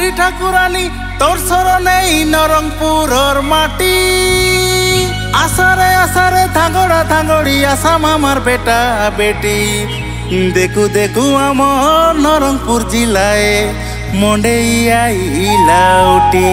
बुढ़ी ठाकुरानी तोर सरनेई नरंगपुरर माटी आसारे आसारे थांगड़ा थांगड़ी आसा मामार बेटा बेटी देखू देखू आमर नरंगपुर जिलाए मंडेई आइला उठी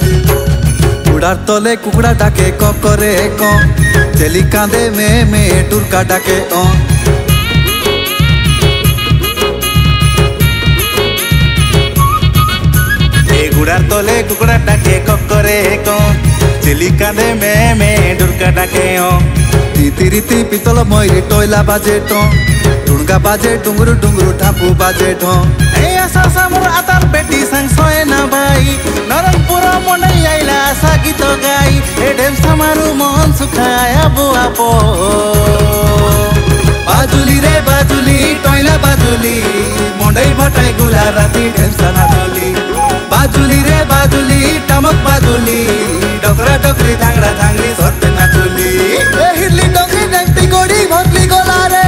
कुकड़ार तले कुकड़ा डाके करे चेली कांदे में टुरका डाके गुड़ार तले कुकड़ा डाके करे चेली कांदे में टुरका डाके तीती पितल मयूरी टोयला बाजे टुणगा बाजे डुंगरू डुंगरू ठापू बाजे आतार बेटी संग सोए ना भाई नरंगपुर मंडई आइला आशा गीत गाई ढेम समारू मन सुखाया बुआ पो बाजुली रे बाजुली टोयला बाजुली मंडई भटाई गुला राती ढेम सना डोली बाजुली रे बाजुली टमक बाजुली डोकरा डोकरी धांगड़ा धांगड़ी सोते नाचुली हिरली डोकरी डंटी गोड़ी भोतली गोला रे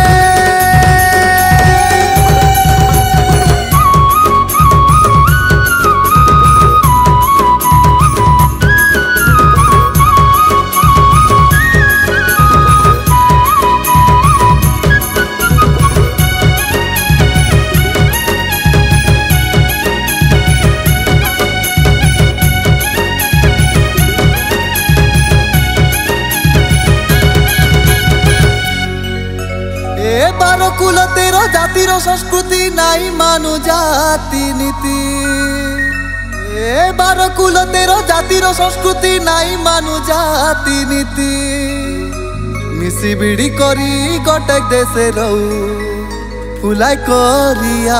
बारो कुल तेरो जातिर संस्कृति नाई मानु जाति नीति बारो कुल तेरो जातिर संस्कृति नाई मानु जाति नीति मिसी बिड़ी करी गटेक देशे रहू फुलाई करिया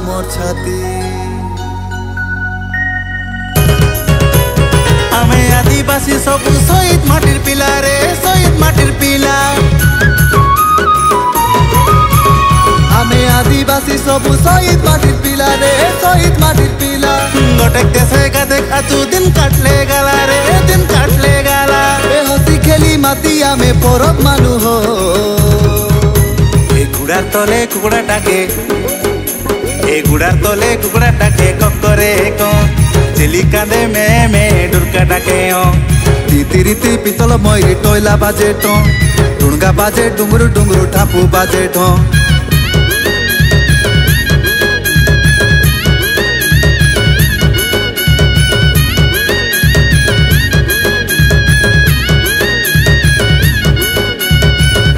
मोर छाती आमे आदिवासी सब शहीद माटिर पिला रे शहीद माटिर पिला आमे आदिवासी सब शहीद माटिर पिला रे शहीद माटिर पिला गटेक देशे गादेक आजू दिन काटले गाला रे दिन काटले गाला हसी खेली माती आमे परब मानु हो गुड़ार तले कुकड़ा डाके गुड़ार तले कुकड़ा डाके करे चेली कांदे में डुरका डाके तीती पितल मयूरी टोयला बाजे टुणगा बाजे डुंगरू डुंगरू ठापू बाजे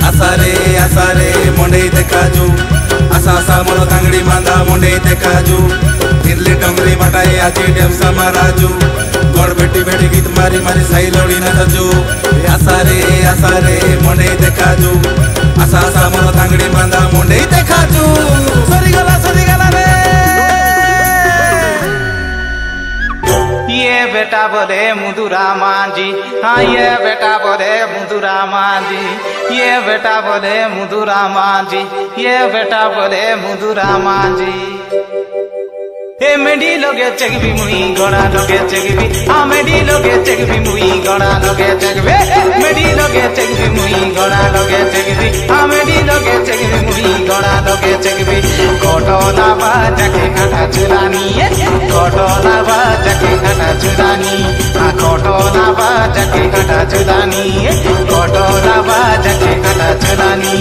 आसारे मंडई देखाजू आशा आशा मोर तांगड़ी मांदा मंडई देखाजू हिरली टंगरी बाटाई आची डेम समाराजू गड़ बेटी बेटी गीत मारी मारी साई लड़ी नाचू आसारे मंडई देखाजू आशा आशा मोर तांगड़ी मांदा मंडई देखाजू सरी गला रे ये बेटा बोले मुदुरा मांझी हाँ ये बेटा बोले मुदुरा मांझी ये बेटा बोले मुदुरा मांझी ये बेटा बोले मुदुरा मांझी ए मेडी लोगे चगबी मुई गड़ा लोगे चगबी आ मेडी लोगे चगबी मुई गड़ा लोगे चगबे मेडी लोगे चगबी मुई गड़ा लोगे चगबी आ मेडी लोगे चगबी मुई गड़ा लोगे चगबी कोटोला बाजके काटा चुरानी कोटोला बाजके काटा चुरानी आ कोटोला बाजके काटा चुरानी कोटोला बाजके काटा चुरानी